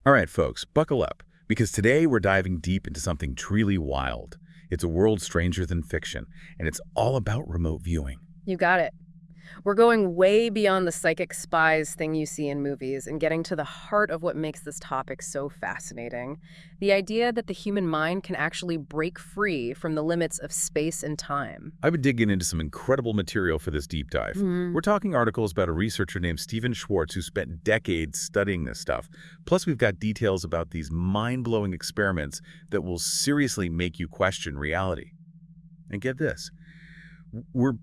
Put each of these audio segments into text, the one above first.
All right, folks, buckle up, because today we're diving deep into something truly wild. It's a world stranger than fiction, and it's all about remote viewing. You got it. We're going way beyond the psychic spies thing you see in movies and getting to the heart of what makes this topic so fascinating. The idea that the human mind can actually break free from the limits of space and time. I've been digging into some incredible material for this deep dive. We're talking articles about a researcher named Stephen Schwartz who spent decades studying this stuff. Plus, we've got details about these mind-blowing experiments that will seriously make you question reality. And get this, we're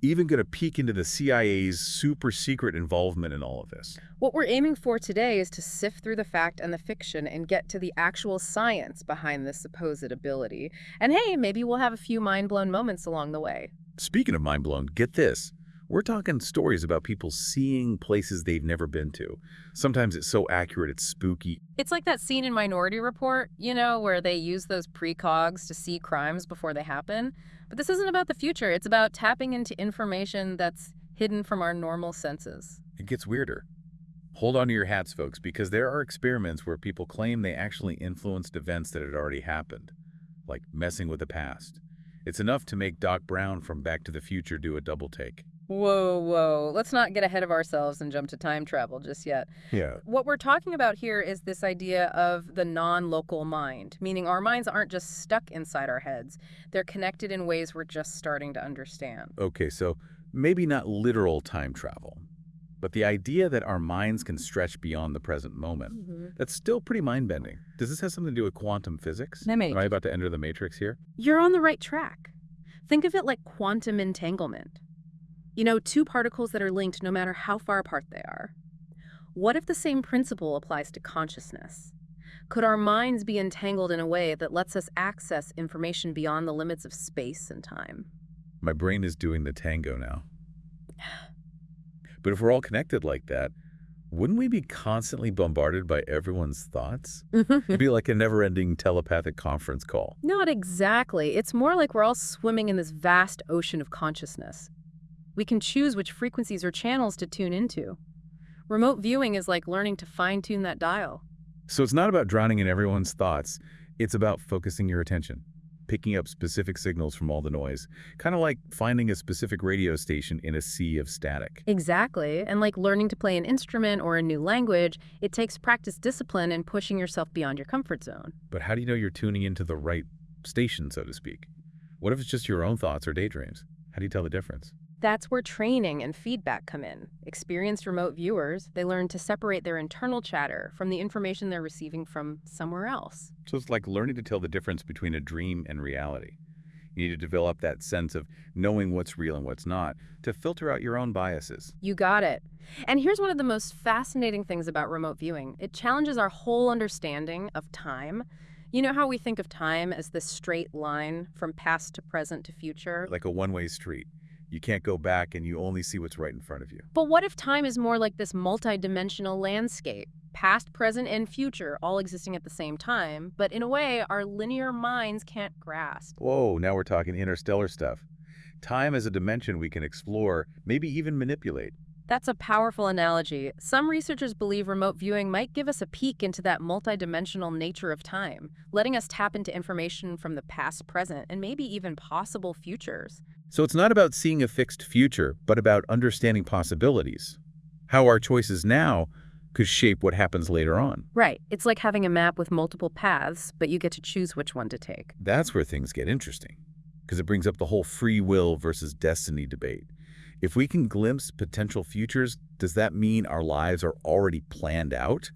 even going to peek into the CIA's super secret involvement in all of this. What we're aiming for today is to sift through the fact and the fiction and get to the actual science behind this supposed ability. And hey, maybe we'll have a few mind-blown moments along the way. Speaking of mind-blown, get this. We're talking stories about people seeing places they've never been to. Sometimes it's so accurate, it's spooky. It's like that scene in Minority Report, where they use those precogs to see crimes before they happen. But this isn't about the future. It's about tapping into information that's hidden from our normal senses. It gets weirder. Hold on to your hats, folks, because there are experiments where people claim they actually influenced events that had already happened, like messing with the past. It's enough to make Doc Brown from Back to the Future do a double take. Whoa. Let's not get ahead of ourselves and jump to time travel just yet. Yeah. What we're talking about here is this idea of the non-local mind, meaning our minds aren't just stuck inside our heads. They're connected in ways we're just starting to understand. Okay, so maybe not literal time travel, but the idea that our minds can stretch beyond the present moment, that's still pretty mind-bending. Does this have something to do with quantum physics? Am I about to enter the matrix here? You're on the right track. Think of it like quantum entanglement. Two particles that are linked no matter how far apart they are. What if the same principle applies to consciousness? Could our minds be entangled in a way that lets us access information beyond the limits of space and time? My brain is doing the tango now. But if we're all connected like that, wouldn't we be constantly bombarded by everyone's thoughts? It'd be like a never-ending telepathic conference call. Not exactly. It's more like we're all swimming in this vast ocean of consciousness. We can choose which frequencies or channels to tune into. Remote viewing is like learning to fine-tune that dial. So it's not about drowning in everyone's thoughts. It's about focusing your attention, picking up specific signals from all the noise, kind of like finding a specific radio station in a sea of static. Exactly. And like learning to play an instrument or a new language, it takes practice, discipline, and pushing yourself beyond your comfort zone. But how do you know you're tuning into the right station, so to speak? What if it's just your own thoughts or daydreams? How do you tell the difference? That's where training and feedback come in. Experienced remote viewers, they learn to separate their internal chatter from the information they're receiving from somewhere else. So it's like learning to tell the difference between a dream and reality. You need to develop that sense of knowing what's real and what's not to filter out your own biases. You got it. And here's one of the most fascinating things about remote viewing. It challenges our whole understanding of time. You know how we think of time as this straight line from past to present to future? Like a one-way street. You can't go back and you only see what's right in front of you. But what if time is more like this multi-dimensional landscape? Past, present, and future all existing at the same time, but in a way our linear minds can't grasp. Whoa, now we're talking interstellar stuff. Time as a dimension we can explore, maybe even manipulate. That's a powerful analogy. Some researchers believe remote viewing might give us a peek into that multidimensional nature of time, letting us tap into information from the past, present, and maybe even possible futures. So it's not about seeing a fixed future, but about understanding possibilities. How our choices now could shape what happens later on. Right. It's like having a map with multiple paths, but you get to choose which one to take. That's where things get interesting, because it brings up the whole free will versus destiny debate. If we can glimpse potential futures, does that mean our lives are already planned out?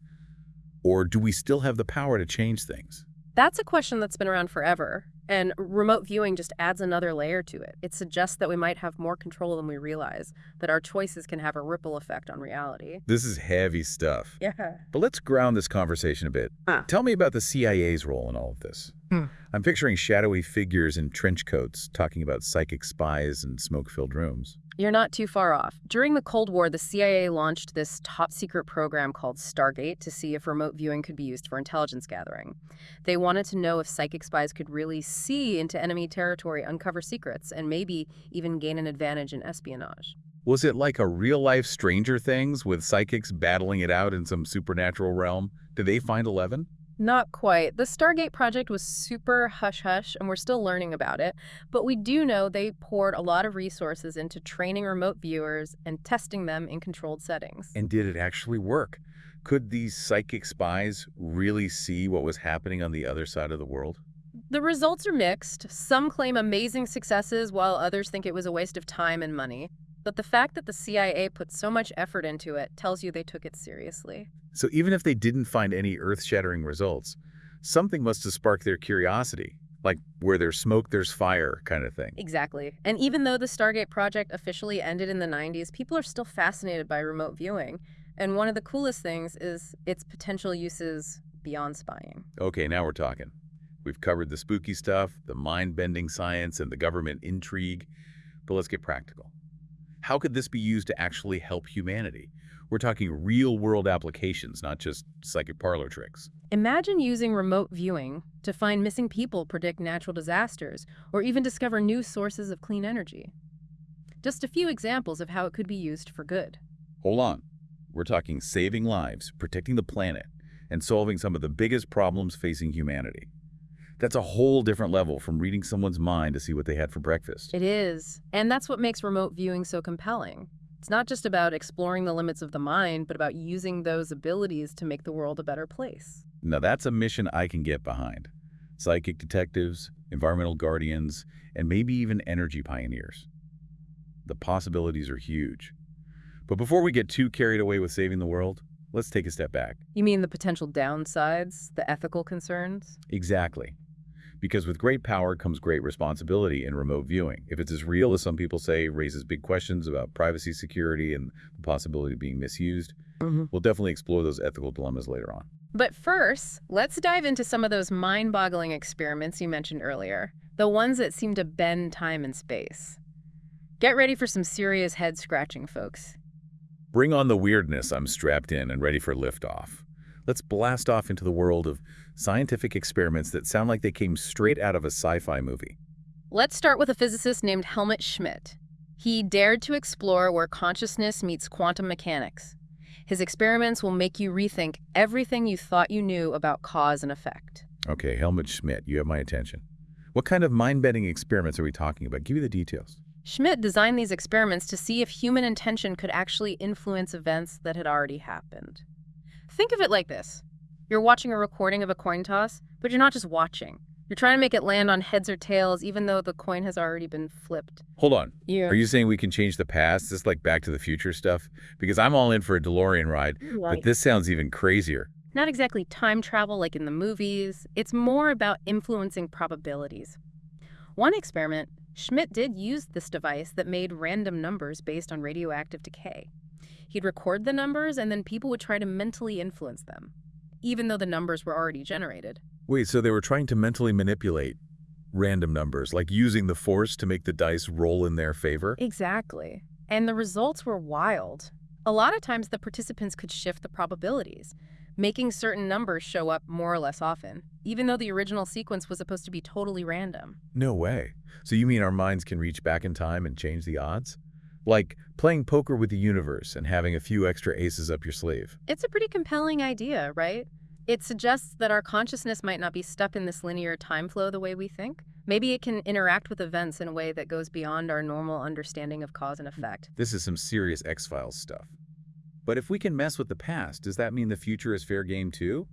Or do we still have the power to change things? That's a question that's been around forever, and remote viewing just adds another layer to it. It suggests that we might have more control than we realize, that our choices can have a ripple effect on reality. This is heavy stuff. Yeah. But let's ground this conversation a bit. Tell me about the CIA's role in all of this. I'm picturing shadowy figures in trench coats talking about psychic spies and smoke-filled rooms. You're not too far off. During the Cold War, the CIA launched this top-secret program called Stargate to see if remote viewing could be used for intelligence gathering. They wanted to know if psychic spies could really see into enemy territory, uncover secrets, and maybe even gain an advantage in espionage. Was it like a real-life Stranger Things with psychics battling it out in some supernatural realm? Did they find 11? Not quite. The Stargate project was super hush-hush, and we're still learning about it. But we do know they poured a lot of resources into training remote viewers and testing them in controlled settings. And did it actually work? Could these psychic spies really see what was happening on the other side of the world? The results are mixed. Some claim amazing successes, while others think it was a waste of time and money. But the fact that the CIA put so much effort into it tells you they took it seriously. So even if they didn't find any earth-shattering results, something must have sparked their curiosity, like where there's smoke, there's fire kind of thing. Exactly. And even though the Stargate project officially ended in the 90s, people are still fascinated by remote viewing. And one of the coolest things is its potential uses beyond spying. Okay, now we're talking. We've covered the spooky stuff, the mind-bending science, and the government intrigue. But let's get practical. How could this be used to actually help humanity? We're talking real-world applications, not just psychic parlor tricks. Imagine using remote viewing to find missing people, predict natural disasters, or even discover new sources of clean energy. Just a few examples of how it could be used for good. Hold on. We're talking saving lives, protecting the planet, and solving some of the biggest problems facing humanity. That's a whole different level from reading someone's mind to see what they had for breakfast. It is. And that's what makes remote viewing so compelling. It's not just about exploring the limits of the mind, but about using those abilities to make the world a better place. Now that's a mission I can get behind. Psychic detectives, environmental guardians, and maybe even energy pioneers. The possibilities are huge. But before we get too carried away with saving the world, let's take a step back. You mean the potential downsides, the ethical concerns? Exactly. Because with great power comes great responsibility in remote viewing. If it's as real as some people say, raises big questions about privacy, security, and the possibility of being misused. We'll definitely explore those ethical dilemmas later on. But first, let's dive into some of those mind-boggling experiments you mentioned earlier, the ones that seem to bend time and space. Get ready for some serious head-scratching, folks. Bring on the weirdness. I'm strapped in and ready for liftoff. Let's blast off into the world of scientific experiments that sound like they came straight out of a sci-fi movie. Let's start with a physicist named Helmut Schmidt. He dared to explore where consciousness meets quantum mechanics. His experiments will make you rethink everything you thought you knew about cause and effect. Okay, Helmut Schmidt, you have my attention. What kind of mind-bending experiments are we talking about? Give me the details. Schmidt designed these experiments to see if human intention could actually influence events that had already happened. Think of it like this. You're watching a recording of a coin toss, but you're not just watching. You're trying to make it land on heads or tails, even though the coin has already been flipped. Hold on. Yeah. Are you saying we can change the past? Is this like Back to the Future stuff? Because I'm all in for a DeLorean ride, but this sounds even crazier. Not exactly time travel like in the movies. It's more about influencing probabilities. One experiment, Schmidt did use this device that made random numbers based on radioactive decay. He'd record the numbers, and then people would try to mentally influence them, even though the numbers were already generated. Wait, so they were trying to mentally manipulate random numbers, like using the force to make the dice roll in their favor? Exactly. And the results were wild. A lot of times the participants could shift the probabilities, making certain numbers show up more or less often, even though the original sequence was supposed to be totally random. No way. So you mean our minds can reach back in time and change the odds? Like playing poker with the universe and having a few extra aces up your sleeve. It's a pretty compelling idea, right? It suggests that our consciousness might not be stuck in this linear time flow the way we think. Maybe it can interact with events in a way that goes beyond our normal understanding of cause and effect. This is some serious X-Files stuff. But if we can mess with the past, does that mean the future is fair game too?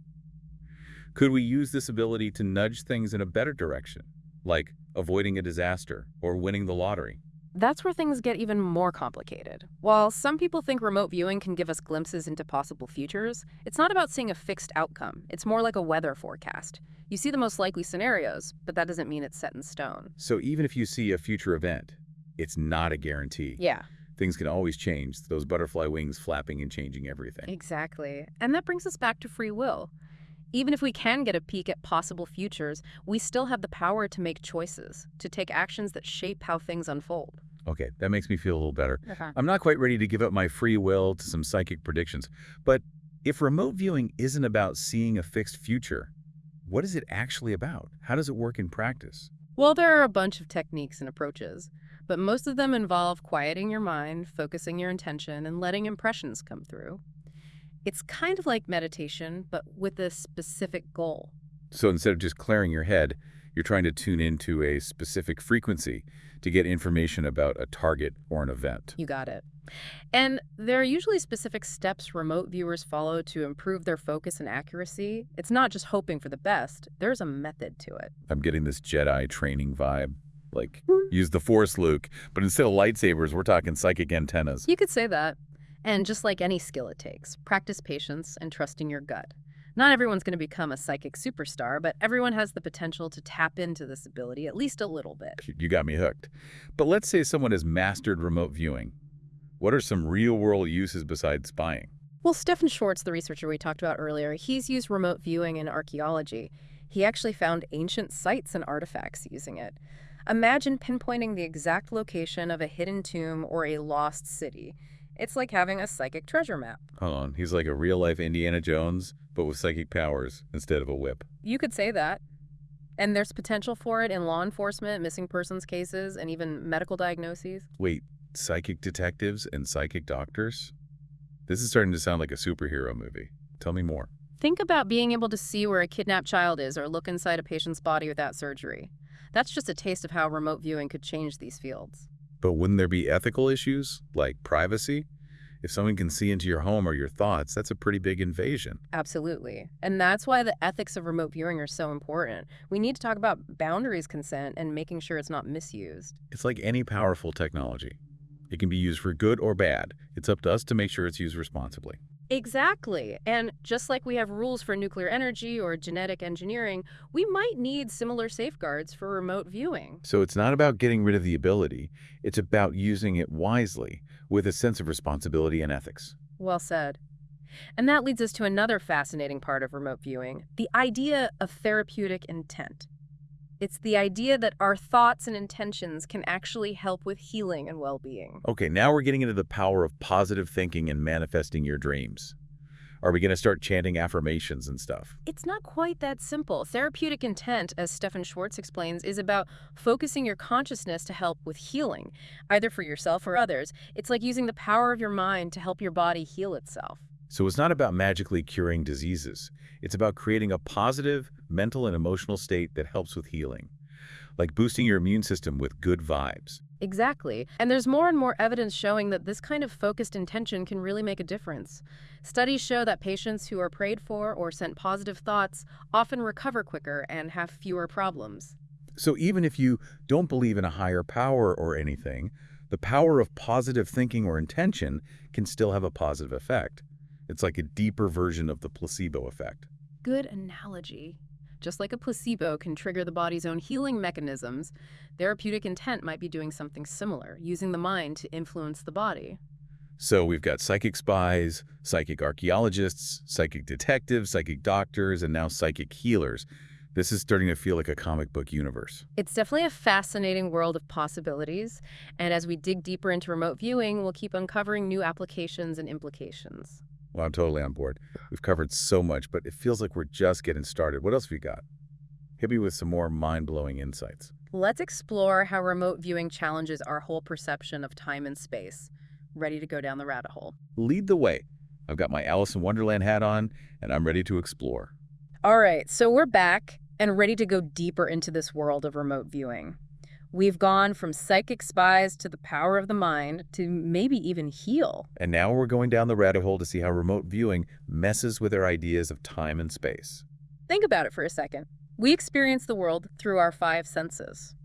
Could we use this ability to nudge things in a better direction, like avoiding a disaster or winning the lottery? That's where things get even more complicated. While some people think remote viewing can give us glimpses into possible futures, it's not about seeing a fixed outcome. It's more like a weather forecast. You see the most likely scenarios, but that doesn't mean it's set in stone. So even if you see a future event, it's not a guarantee. Yeah. Things can always change, those butterfly wings flapping and changing everything. Exactly. And that brings us back to free will. Even if we can get a peek at possible futures, we still have the power to make choices, to take actions that shape how things unfold. Okay, that makes me feel a little better. Okay. I'm not quite ready to give up my free will to some psychic predictions, but if remote viewing isn't about seeing a fixed future, what is it actually about? How does it work in practice? Well, there are a bunch of techniques and approaches, but most of them involve quieting your mind, focusing your intention, and letting impressions come through. It's kind of like meditation, but with a specific goal. So instead of just clearing your head, you're trying to tune into a specific frequency to get information about a target or an event. You got it. And there are usually specific steps remote viewers follow to improve their focus and accuracy. It's not just hoping for the best, there's a method to it. I'm getting this Jedi training vibe. Like, use the Force, Luke, but instead of lightsabers, we're talking psychic antennas. You could say that. And just like any skill it takes, practice patience and trusting your gut. Not everyone's going to become a psychic superstar, but everyone has the potential to tap into this ability at least a little bit. You got me hooked. But let's say someone has mastered remote viewing. What are some real-world uses besides spying? Well, Stephen Schwartz, the researcher we talked about earlier, he's used remote viewing in archaeology. He actually found ancient sites and artifacts using it. Imagine pinpointing the exact location of a hidden tomb or a lost city. It's like having a psychic treasure map. Hold on, he's like a real-life Indiana Jones, but with psychic powers instead of a whip. You could say that. And there's potential for it in law enforcement, missing persons cases, and even medical diagnoses. Wait, psychic detectives and psychic doctors? This is starting to sound like a superhero movie. Tell me more. Think about being able to see where a kidnapped child is or look inside a patient's body without surgery. That's just a taste of how remote viewing could change these fields. But wouldn't there be ethical issues, like privacy? If someone can see into your home or your thoughts, that's a pretty big invasion. Absolutely. And that's why the ethics of remote viewing are so important. We need to talk about boundaries consent and making sure it's not misused. It's like any powerful technology. It can be used for good or bad. It's up to us to make sure it's used responsibly. Exactly. And just like we have rules for nuclear energy or genetic engineering, we might need similar safeguards for remote viewing. So it's not about getting rid of the ability. It's about using it wisely with a sense of responsibility and ethics. Well said. And that leads us to another fascinating part of remote viewing, the idea of therapeutic intent. It's the idea that our thoughts and intentions can actually help with healing and well-being. Okay, now we're getting into the power of positive thinking and manifesting your dreams. Are we going to start chanting affirmations and stuff? It's not quite that simple. Therapeutic intent, as Stephen Schwartz explains, is about focusing your consciousness to help with healing, either for yourself or others. It's like using the power of your mind to help your body heal itself. So it's not about magically curing diseases. It's about creating a positive mental and emotional state that helps with healing, like boosting your immune system with good vibes. Exactly. And there's more and more evidence showing that this kind of focused intention can really make a difference. Studies show that patients who are prayed for or sent positive thoughts often recover quicker and have fewer problems. So even if you don't believe in a higher power or anything, the power of positive thinking or intention can still have a positive effect. It's like a deeper version of the placebo effect. Good analogy. Just like a placebo can trigger the body's own healing mechanisms, therapeutic intent might be doing something similar, using the mind to influence the body. So we've got psychic spies, psychic archaeologists, psychic detectives, psychic doctors, and now psychic healers. This is starting to feel like a comic book universe. It's definitely a fascinating world of possibilities, and as we dig deeper into remote viewing, we'll keep uncovering new applications and implications. Well, I'm totally on board. We've covered so much, but it feels like we're just getting started. What else have you got? Hit me with some more mind-blowing insights. Let's explore how remote viewing challenges our whole perception of time and space. Ready to go down the rabbit hole? Lead the way. I've got my Alice in Wonderland hat on, and I'm ready to explore. All right, so we're back and ready to go deeper into this world of remote viewing. We've gone from psychic spies to the power of the mind to maybe even heal. And now we're going down the rabbit hole to see how remote viewing messes with our ideas of time and space. Think about it for a second. We experience the world through our 5 senses,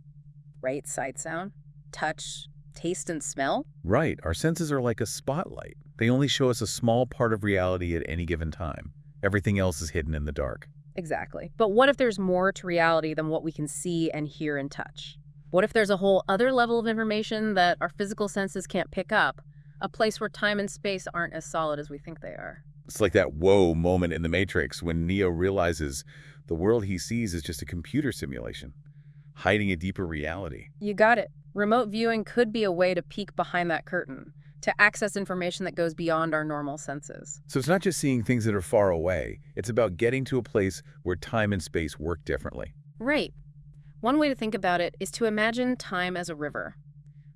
right? Sight, sound, touch, taste, and smell. Right. Our senses are like a spotlight. They only show us a small part of reality at any given time. Everything else is hidden in the dark. Exactly. But what if there's more to reality than what we can see and hear and touch? What if there's a whole other level of information that our physical senses can't pick up? A place where time and space aren't as solid as we think they are. It's like that whoa moment in The Matrix when Neo realizes the world he sees is just a computer simulation, hiding a deeper reality. You got it. Remote viewing could be a way to peek behind that curtain, to access information that goes beyond our normal senses. So it's not just seeing things that are far away. It's about getting to a place where time and space work differently. Right. One way to think about it is to imagine time as a river.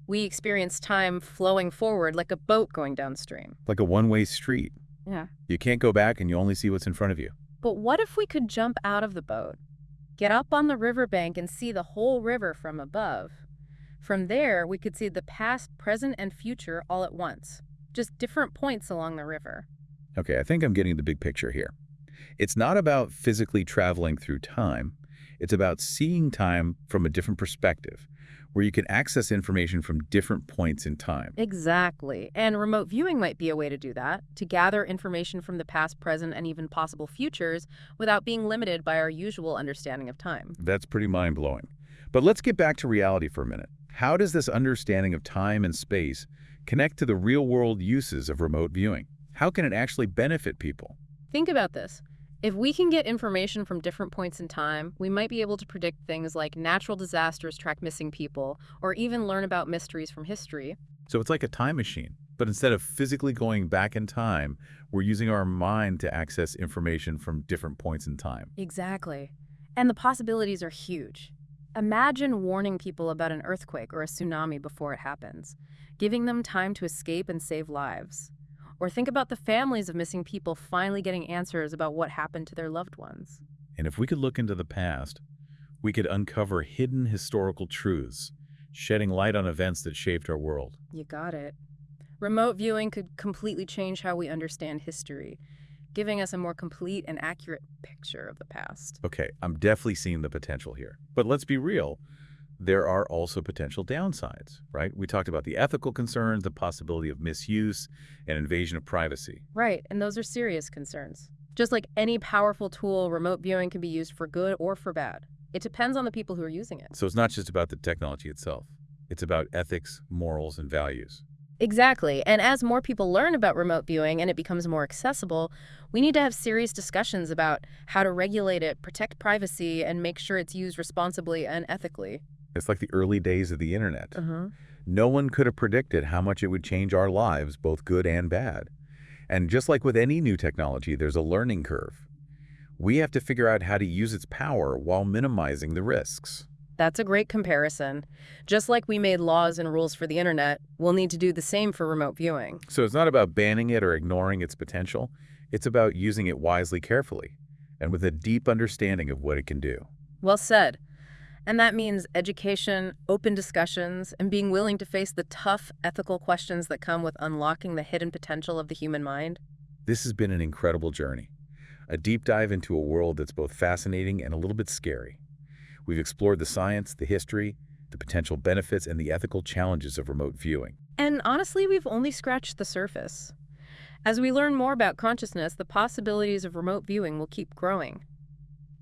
We experience time flowing forward like a boat going downstream. Like a one-way street. Yeah. You can't go back and you only see what's in front of you. But what if we could jump out of the boat, get up on the riverbank and see the whole river from above? From there, we could see the past, present, and future all at once, just different points along the river. Okay, I think I'm getting the big picture here. It's not about physically traveling through time. It's about seeing time from a different perspective, where you can access information from different points in time. Exactly. And remote viewing might be a way to do that, to gather information from the past, present, and even possible futures without being limited by our usual understanding of time. That's pretty mind-blowing. But let's get back to reality for a minute. How does this understanding of time and space connect to the real-world uses of remote viewing? How can it actually benefit people? Think about this. If we can get information from different points in time, we might be able to predict things like natural disasters track missing people, or even learn about mysteries from history. So it's like a time machine, but instead of physically going back in time, we're using our mind to access information from different points in time. Exactly. And the possibilities are huge. Imagine warning people about an earthquake or a tsunami before it happens, giving them time to escape and save lives. Or think about the families of missing people finally getting answers about what happened to their loved ones. And if we could look into the past, we could uncover hidden historical truths, shedding light on events that shaped our world. You got it. Remote viewing could completely change how we understand history, giving us a more complete and accurate picture of the past. Okay, I'm definitely seeing the potential here. But let's be real. There are also potential downsides, right? We talked about the ethical concerns, the possibility of misuse, and invasion of privacy. Right, and those are serious concerns. Just like any powerful tool, remote viewing can be used for good or for bad. It depends on the people who are using it. So it's not just about the technology itself. It's about ethics, morals, and values. Exactly, and as more people learn about remote viewing and it becomes more accessible, we need to have serious discussions about how to regulate it, protect privacy, and make sure it's used responsibly and ethically. It's like the early days of the internet. No one could have predicted how much it would change our lives, both good and bad. And just like with any new technology, there's a learning curve. We have to figure out how to use its power while minimizing the risks. That's a great comparison. Just like we made laws and rules for the internet, we'll need to do the same for remote viewing. So it's not about banning it or ignoring its potential. It's about using it wisely, carefully, and with a deep understanding of what it can do. Well said. And that means education, open discussions, and being willing to face the tough ethical questions that come with unlocking the hidden potential of the human mind. This has been an incredible journey, a deep dive into a world that's both fascinating and a little bit scary. We've explored the science, the history, the potential benefits, and the ethical challenges of remote viewing. And honestly, we've only scratched the surface. As we learn more about consciousness, the possibilities of remote viewing will keep growing,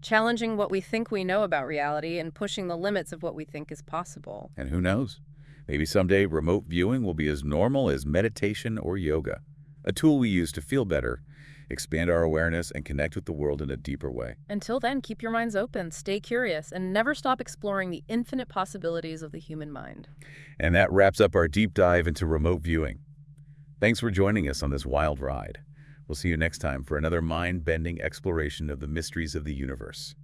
challenging what we think we know about reality and pushing the limits of what we think is possible. And who knows? Maybe someday remote viewing will be as normal as meditation or yoga, a tool we use to feel better, expand our awareness, and connect with the world in a deeper way. Until then, keep your minds open, stay curious, and never stop exploring the infinite possibilities of the human mind. And that wraps up our deep dive into remote viewing. Thanks for joining us on this wild ride. We'll see you next time for another mind-bending exploration of the mysteries of the universe.